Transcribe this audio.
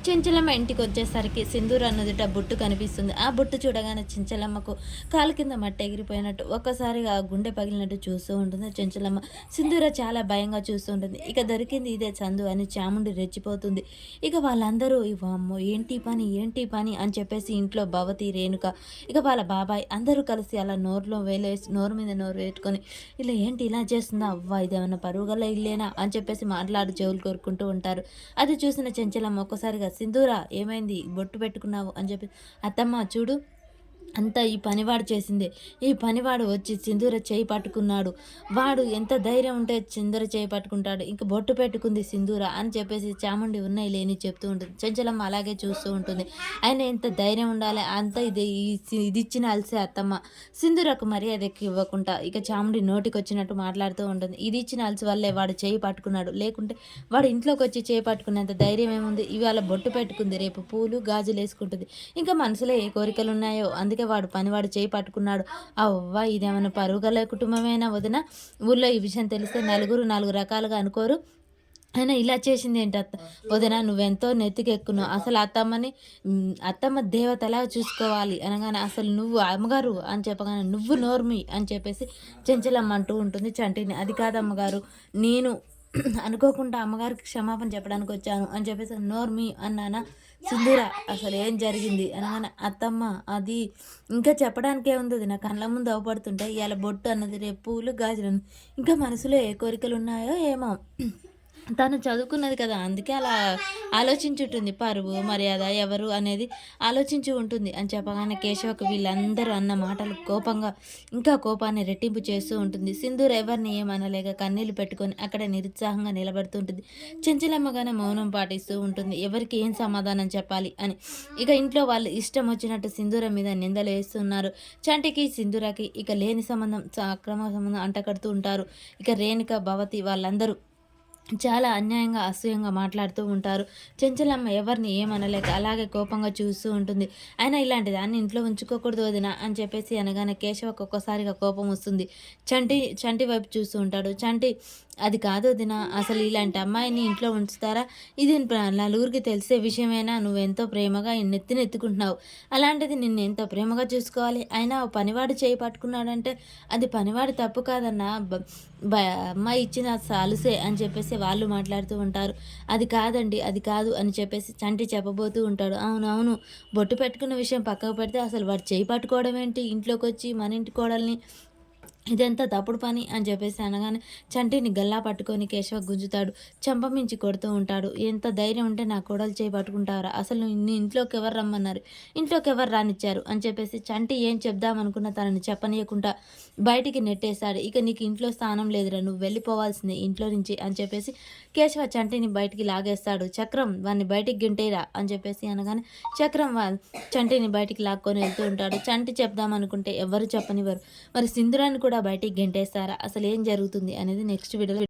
చెంచలమ్మ ఇంటికొచ్చేసరికి సింధూర నుదుట బొట్టు కనిపిస్తుంది. ఆ బొట్టు చూడగానే చెంచలమ్మకు కాలు కింద మట్టి ఎగిరిపోయినట్టు ఒక్కసారిగా గుండె పగిలినట్టు చూస్తూ ఉంటుంది చెంచలమ్మ. సింధూర చాలా భయంగా చూస్తూ ఉంటుంది. ఇక దొరికింది ఇదే చందు అని చాముండి రెచ్చిపోతుంది. ఇక వాళ్ళందరూ వామ్మో ఏంటి పని ఏంటి పని అని చెప్పేసి ఇంట్లో భవతి, రేణుక, ఇక వాళ్ళ బాబాయ్ అందరూ కలిసి అలా నోరులో వేలేసి నోరు మీద నోరు పెట్టుకొని ఇలా ఏంటి ఇలా చేస్తుందా అవ్వ ఇదేమన్నా పరువుగల ఇల్లేనా అని చెప్పేసి మాట్లాడి చెవులు కోరుకుంటూ ఉంటారు. అది చూసిన చెంచలమ్మ ఒక్కసారిగా సింధూర ఏమైంది బొట్టు పెట్టుకున్నావు అని చెప్పి అత్తమ్మ చూడు అంతా ఈ పనివాడు చేసిందే. ఈ పనివాడు వచ్చి సింధూర చేయి పట్టుకున్నాడు. వాడు ఎంత ధైర్యం ఉంటే సింధూర చేయి పట్టుకుంటాడు. ఇంక బొట్టు పెట్టుకుంది సింధూర అని చెప్పేసి చాముండి ఉన్నాయి లేని చెప్తూ ఉంటుంది. చెంచలమ్మ అలాగే చూస్తూ ఉంటుంది. ఆయన ఎంత ధైర్యం ఉండాలి అంత ఇది ఇచ్చిన అలసే అత్తమ్మ సింధూరకు మర్యాదకి ఇవ్వకుండా ఇక చాముండి నోటికి వచ్చినట్టు మాట్లాడుతూ ఉంటుంది. ఇది ఇచ్చిన అలసి వల్లే వాడు చేయి పట్టుకున్నాడు. లేకుంటే వాడు ఇంట్లోకి వచ్చి చేయి పట్టుకునేంత ధైర్యం ఏముంది. ఇవాళ బొట్టు పెట్టుకుంది, రేపు పూలు గాజులు వేసుకుంటుంది. ఇంకా మనసులో ఏ కోరికలు ఉన్నాయో అందుకే వాడు పనివాడు చేయి పట్టుకున్నాడు. అవ్వ ఇదేమన్నా పరుగుల కుటుంబమేనా వదిన? ఊళ్ళో ఈ విషయం తెలిస్తే నలుగురు నాలుగు రకాలుగా అనుకోరు. అయినా ఇలా చేసింది ఏంటి వదిన? నువ్వెంతో నెత్తికెక్కున్నావు. అసలు అత్తమ్మ దేవతలా చూసుకోవాలి అనగానే అసలు నువ్వు అమ్మగారు అని చెప్పగానే నువ్వు నోర్మి అని చెప్పేసి చెంచలమ్మ అంటూ ఉంటుంది చంటిని. అది కాదు అమ్మగారు, నేను అనుకోకుండా అమ్మగారికి క్షమాపణ చెప్పడానికి వచ్చాను అని చెప్పేసి నోర్మి అన్నానా. సింధూర అసలు ఏం జరిగింది అనగానే అత్తమ్మ అది ఇంకా చెప్పడానికే ఉంది. నా కళ్ళ ముందు అవపడుతుంటే ఇవాళ బొట్టు అన్నది, రేపు పూలు గాజులు ఇంకా మనసులో ఏ కోరికలు ఉన్నాయో ఏమో. తను చదువుకున్నది కదా అందుకే అలా ఆలోచించుంటుంది. పరువు మర్యాద ఎవరు అనేది ఆలోచించి ఉంటుంది అని చెప్పగానే కేశవకు వీళ్ళందరూ అన్న మాటలు కోపంగా ఇంకా కోపాన్ని రెట్టింపు చేస్తూ ఉంటుంది. సింధూర్ ఎవరిని ఏమనలేక కన్నీళ్లు పెట్టుకొని అక్కడ నిరుత్సాహంగా నిలబడుతుంటుంది. చెంచలమ్మగానే మౌనం పాటిస్తూ ఉంటుంది. ఎవరికి ఏం సమాధానం చెప్పాలి అని. ఇక ఇంట్లో వాళ్ళు ఇష్టం వచ్చినట్టు సింధూరం మీద నిందలు వేస్తున్నారు. చంటికి సింధూరకి ఇక లేని సంబంధం అక్రమ సంబంధం అంటకడుతూ ఉంటారు. ఇక రేణుక, భవతి వాళ్ళందరూ చాలా అన్యాయంగా అసూయంగా మాట్లాడుతూ ఉంటారు. చెంచలమ్మ ఎవరిని ఏమనలేక అలాగే కోపంగా చూస్తూ ఉంటుంది. అయినా ఇలాంటి దాన్ని ఇంట్లో ఉంచుకోకూడదు వదిన అని చెప్పేసి అనగానే కేశవకు ఒక్కసారిగా కోపం వస్తుంది. చంటి వైపు చూస్తూ ఉంటాడు. చంటి అది కాదు వదిన, అసలు ఇలాంటి అమ్మాయిని ఇంట్లో ఉంచుతారా? ఇది నలుగురికి తెలిసే విషయమైనా నువ్వెంతో ప్రేమగా నెత్తినెత్తుకుంటున్నావు. అలాంటిది నిన్ను ఎంతో ప్రేమగా చూసుకోవాలి. అయినా పనివాడు చేయి పట్టుకున్నాడంటే అది పనివాడి తప్పు కాదన్నా, అమ్మాయి ఇచ్చిన సాలుసే అని చెప్పేసి వాళ్ళు మాట్లాడుతూ ఉంటారు. అది కాదండి అది కాదు అని చెప్పేసి చంటి చెప్పబోతూ ఉంటాడు. అవును బొట్టు పెట్టుకున్న విషయం పక్కకు పెడితే అసలు వాడు చేయి పట్టుకోవడం ఏంటి ఇంట్లోకి వచ్చి మన ఇంటి కోడల్ని, ఇదంతా తప్పుడు పని అని చెప్పేసి అనగానే చంటిని గల్లా పట్టుకొని కేశవ గుంజుతాడు. చంపమించి కొడుతూ ఉంటాడు. ఎంత ధైర్యం ఉంటే నా కోడలు చేయి పట్టుకుంటారా? అసలు నీ ఇంట్లోకి ఎవరు రమ్మన్నారు? ఇంట్లోకి ఎవరు రానిచ్చారు అని చెప్పేసి చంటి ఏం చెప్దామనుకున్న తనని చెప్పనీయకుండా బయటికి నెట్టేశాడు. ఇక నీకు ఇంట్లో స్థానం లేదురా, నువ్వు వెళ్ళిపోవాల్సిందే ఇంట్లో నుంచి అని చెప్పేసి కేశవ చంటిని బయటికి లాగేస్తాడు. చక్రం వాడిని బయటికి గింటేరా అని చెప్పేసి అనగానే చక్రం చంటిని బయటికి లాక్కొని వెళ్తూ ఉంటాడు. చంటి చెప్దామనుకుంటే ఎవరు చెప్పనివ్వరు. మరి సింధురాన్ని కూడా బయటికి గెంటేస్తారా? అసలు ఏం జరుగుతుంది అనేది నెక్స్ట్ వీడియోలో